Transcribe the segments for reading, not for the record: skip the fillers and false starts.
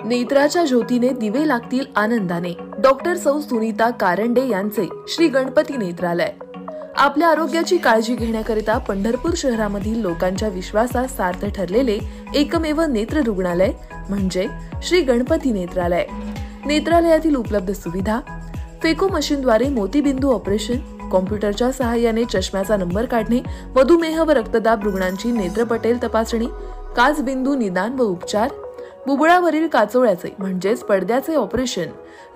नेत्राच्या ज्योतीने दिवे लागतील आनंदाने. डॉक्टर सौ सुनीता कारंडे यांचे श्री गणपती नेत्रालय. आपल्या आरोग्याची काळजी घेण्याकरिता पंढरपूर शहरामधील लोकांच्या विश्वासात सार्थ ठरलेले एकमेव नेत्र रुग्णालय म्हणजे श्री गणपती नेत्रालय. नेत्रालयातील उपलब्ध सुविधा: फेको मशीनद्वारे मोतीबिंदू ऑपरेशन, कॉम्प्युटरच्या सहाय्याने चष्म्याचा नंबर काढणे, मधुमेह व रक्तदाब रुग्णांची नेत्रपटेल तपासणी, काचबिंदू निदान व उपचार, बुबुळावरील काचोळ्याचे म्हणजेच पडद्याचे ऑपरेशन,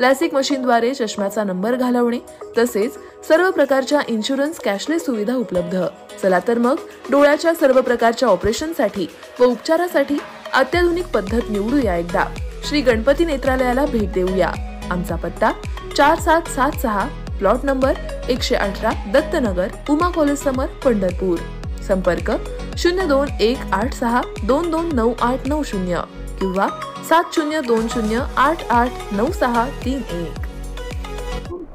लॅसिक मशीनद्वारे चष्म्याचा नंबर घालवणे, तसेच सर्व प्रकारच्या इन्शुरन्स कॅशलेस सुविधा उपलब्ध. चला तर मग डोळ्याच्या सर्व प्रकारच्या ऑपरेशनसाठी व उपचारासाठी अत्याधुनिक पद्धत निवडूया. एकदा श्री गणपती नेत्रालयाला भेट देऊया. आमचा पत्ता 4776, plot number 118, Dattanagar, Uma college समोर, पंढरपूर. संपर्क 021862299890 किंवा 7020889631.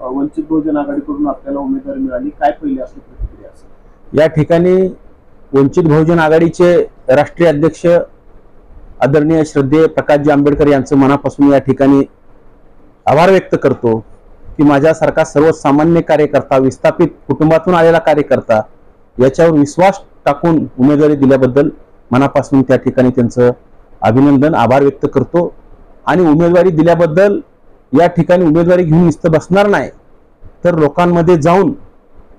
वंचित बहुजन आघाडीकडून आपल्याला उमेदवारी मिळाली, काय पहिली असं प्रतिक्रिया असेल? या ठिकाणी वंचित बहुजन आघाडीचे राष्ट्रीय अध्यक्ष आदरणीय श्रद्धेय प्रकाशजी आंबेडकर यांचं मनापासून या ठिकाणी आभार व्यक्त करतो की माझ्यासारखा सर्वसामान्य कार्यकर्ता, विस्थापित कुटुंबातून आलेला कार्यकर्ता याच्यावर विश्वास टाकून उमेदवारी दिल्याबद्दल मनापासून त्या ठिकाणी त्यांचं अभिनंदन, आभार व्यक्त करतो. आणि उमेदवारी दिल्याबद्दल या ठिकाणी उमेदवारी घेऊन नुसतं बसणार नाही, तर लोकांमध्ये जाऊन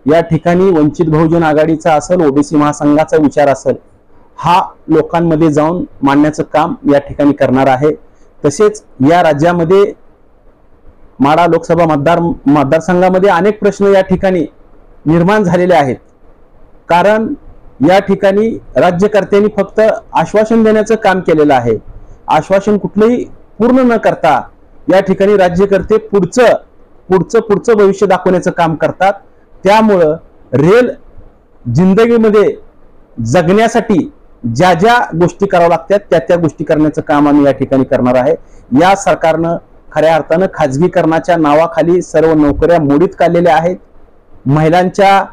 या ठिकाणी वंचित बहुजन आघाडीचा असेल, ओबीसी महासंघाचा विचार असेल, हा लोकांमध्ये जाऊन मांडण्याचं काम या ठिकाणी करणार आहे. तसेच या राज्यामध्ये माढा लोकसभा मतदारसंघामध्ये अनेक प्रश्न या ठिकाणी निर्माण झालेले आहेत. कारण या ठिकाणी राज्यकर्त्यांनी फक्त आश्वासन देण्याचं काम केलेलं आहे. आश्वासन कुठलंही पूर्ण न करता या ठिकाणी राज्यकर्ते पुढचं भविष्य दाखवण्याचं काम करतात. त्यामुळं रिअल जिंदगीमध्ये जगण्यासाठी ज्या ज्या गोष्टी कराव्या लागतात त्या गोष्टी करण्याचं काम आम्ही या ठिकाणी करणार आहे. या सरकारनं खऱ्या अर्थानं खाजगीकरणाच्या नावाखाली सर्व नोकऱ्या मोडीत काढलेल्या आहेत. महिलांच्या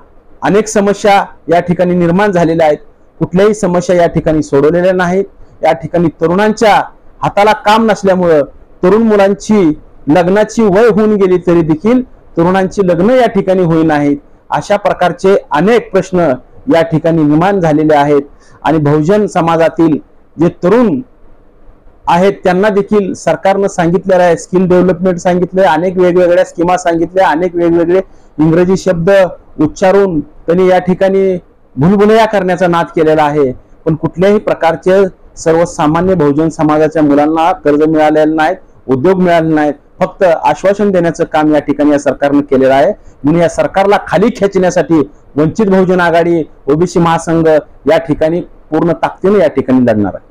अनेक समस्या या ठिकाणी निर्माण झालेल्या आहेत. कुठल्याही समस्या या ठिकाणी सोडवलेल्या नाहीत. या ठिकाणी तरुणांच्या हाताला काम नसल्यामुळं तरुण मुलांची लग्नाची वय होऊन गेली तरी देखील तरुणांची लग्न या ठिकाणी होई नाहीत. अशा प्रकारचे अनेक प्रश्न या ठिकाणी निर्माण झालेले आहेत. आणि बहुजन समाजातील जे तरुण आहेत त्यांना देखील सरकारनं सांगितलेलं आहे, स्किल डेव्हलपमेंट सांगितलंय, अनेक वेगवेगळ्या स्कीमा सांगितल्या, अनेक वेगवेगळे इंग्रजी शब्द उच्चारून त्यांनी या ठिकाणी भुलभुलैया करण्याचा नाद केलेला आहे. पण कुठल्याही प्रकारचे सर्वसामान्य बहुजन समाजाच्या मुलांना कर्ज मिळालेलं नाहीत, उद्योग मिळाले नाहीत. फक्त आश्वासन देण्याचं काम या ठिकाणी या सरकारनं केलेलं आहे. म्हणून या सरकारला खाली खेचण्यासाठी वंचित बहुजन आघाडी, ओबीसी महासंघ या ठिकाणी पूर्ण ताकदीने या ठिकाणी लढणार आहे.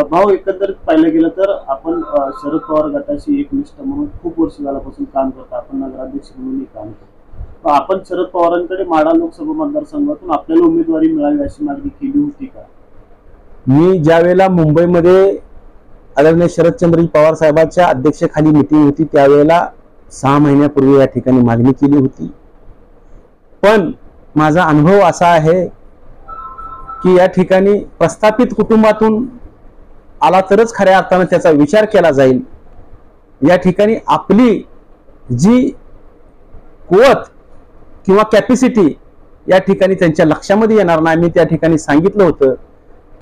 भाऊ, एकंदरीत पाहिलं गेलं तर आपण शरद पवार गटाशी एकनिष्ठ म्हणून खूप वर्ष झाल्यापासून काम करतो. आपण नगराध्यक्ष म्हणूनही काम करतो. आपण शरद पवारांकडे माढा लोकसभा मतदारसंघातून आपल्याला उमेदवारी मिळावी अशी मागणी केली होती का? मी ज्यावेळेला मुंबईमध्ये आदरणीय शरदचंद्रजी पवार साहेबांच्या अध्यक्षतेखाली मीटिंग होती त्यावेळेला 6 महिन्यापूर्वी या ठिकाणी मागणी केली होती. पण माझा अनुभव असा आहे की या ठिकाणी प्रस्थापित कुटुंबातून आला तरच खऱ्या अर्थानं त्याचा विचार केला जाईल. या ठिकाणी आपली जी कुवत किंवा कॅपॅसिटी या ठिकाणी त्यांच्या लक्षामध्ये येणार नाही. मी त्या ठिकाणी सांगितलं होतं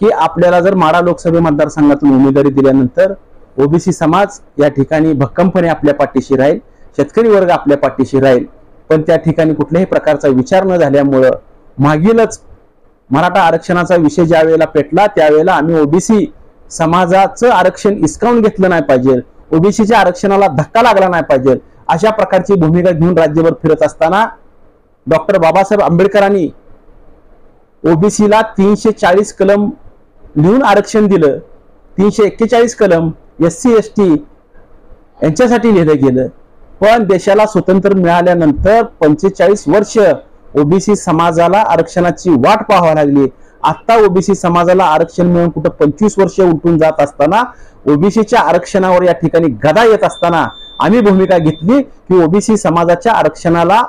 की आपल्याला जर माढा लोकसभा मतदारसंघातून उमेदवारी दिल्यानंतर ओबीसी समाज या ठिकाणी भक्कमपणे आपल्या पाठीशी राहील, शेतकरी वर्ग आपल्या पाठीशी राहील. पण त्या ठिकाणी कुठल्याही प्रकारचा विचार न झाल्यामुळं मागीलच मराठा आरक्षणाचा विषय ज्या वेळेला पेटला त्यावेळेला आम्ही ओबीसी समाजाचं आरक्षण हिसकावून घेतलं नाही पाहिजे, ओबीसीच्या आरक्षणाला धक्का लागला नाही पाहिजे, अशा प्रकारची भूमिका घेऊन राज्यभर फिरत असताना डॉक्टर बाबासाहेब आंबेडकरांनी ओबीसीला 340 कलम लिहून आरक्षण दिलं. 341 कलम SC ST यांच्यासाठी लिहिलं गेलं. पण देशाला स्वातंत्र्य मिळाल्यानंतर 45 वर्ष ओबीसी समाजाला आरक्षणाची वाट पाहावी लागली. आता ओबीसी समाजाला आरक्षण मिळून कुठं 25 वर्ष उलटून जात असताना ओबीसीच्या आरक्षणावर या ठिकाणी गदा येत असताना आम्ही भूमिका घेतली की ओबीसी समाजाच्या आरक्षणाला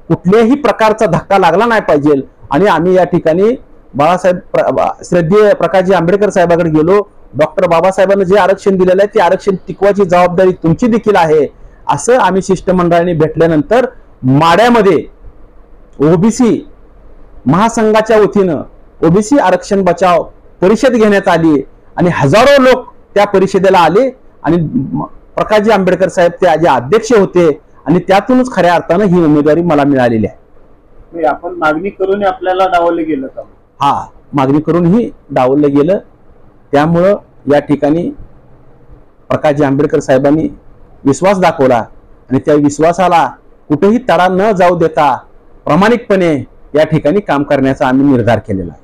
कुठल्याही प्रकारचा धक्का लागला नाही पाहिजे. आणि आम्ही या ठिकाणी बाळासाहेब श्रद्धेय प्रकाशजी आंबेडकर साहेबांकडे गेलो. डॉक्टर बाबासाहेबांना जे आरक्षण दिलेलं आहे ते आरक्षण टिकवायची जबाबदारी तुमची देखील आहे, असं आम्ही शिष्टमंडळाने भेटल्यानंतर माड्यामध्ये ओबीसी महासंघाच्या वतीनं ओबीसी आरक्षण बचाव परिषद घेण्यात आली आणि हजारो लोक त्या परिषदेला आले आणि प्रकाशजी आंबेडकर साहेब ते जे अध्यक्ष होते आणि त्यातूनच खऱ्या अर्थानं ही उमेदवारी मला मिळालेली आहे. आपण मागणी करून आपल्याला डावललं गेलं का? हा, मागणी करूनही डावललं गेलं. त्यामुळं या ठिकाणी प्रकाशजी आंबेडकर साहेबांनी विश्वास दाखवला आणि त्या विश्वासाला कुठेही तडा न जाऊ देता प्रामाणिकपणे या ठिकाणी काम करण्याचा आम्ही निर्धार केलेला आहे.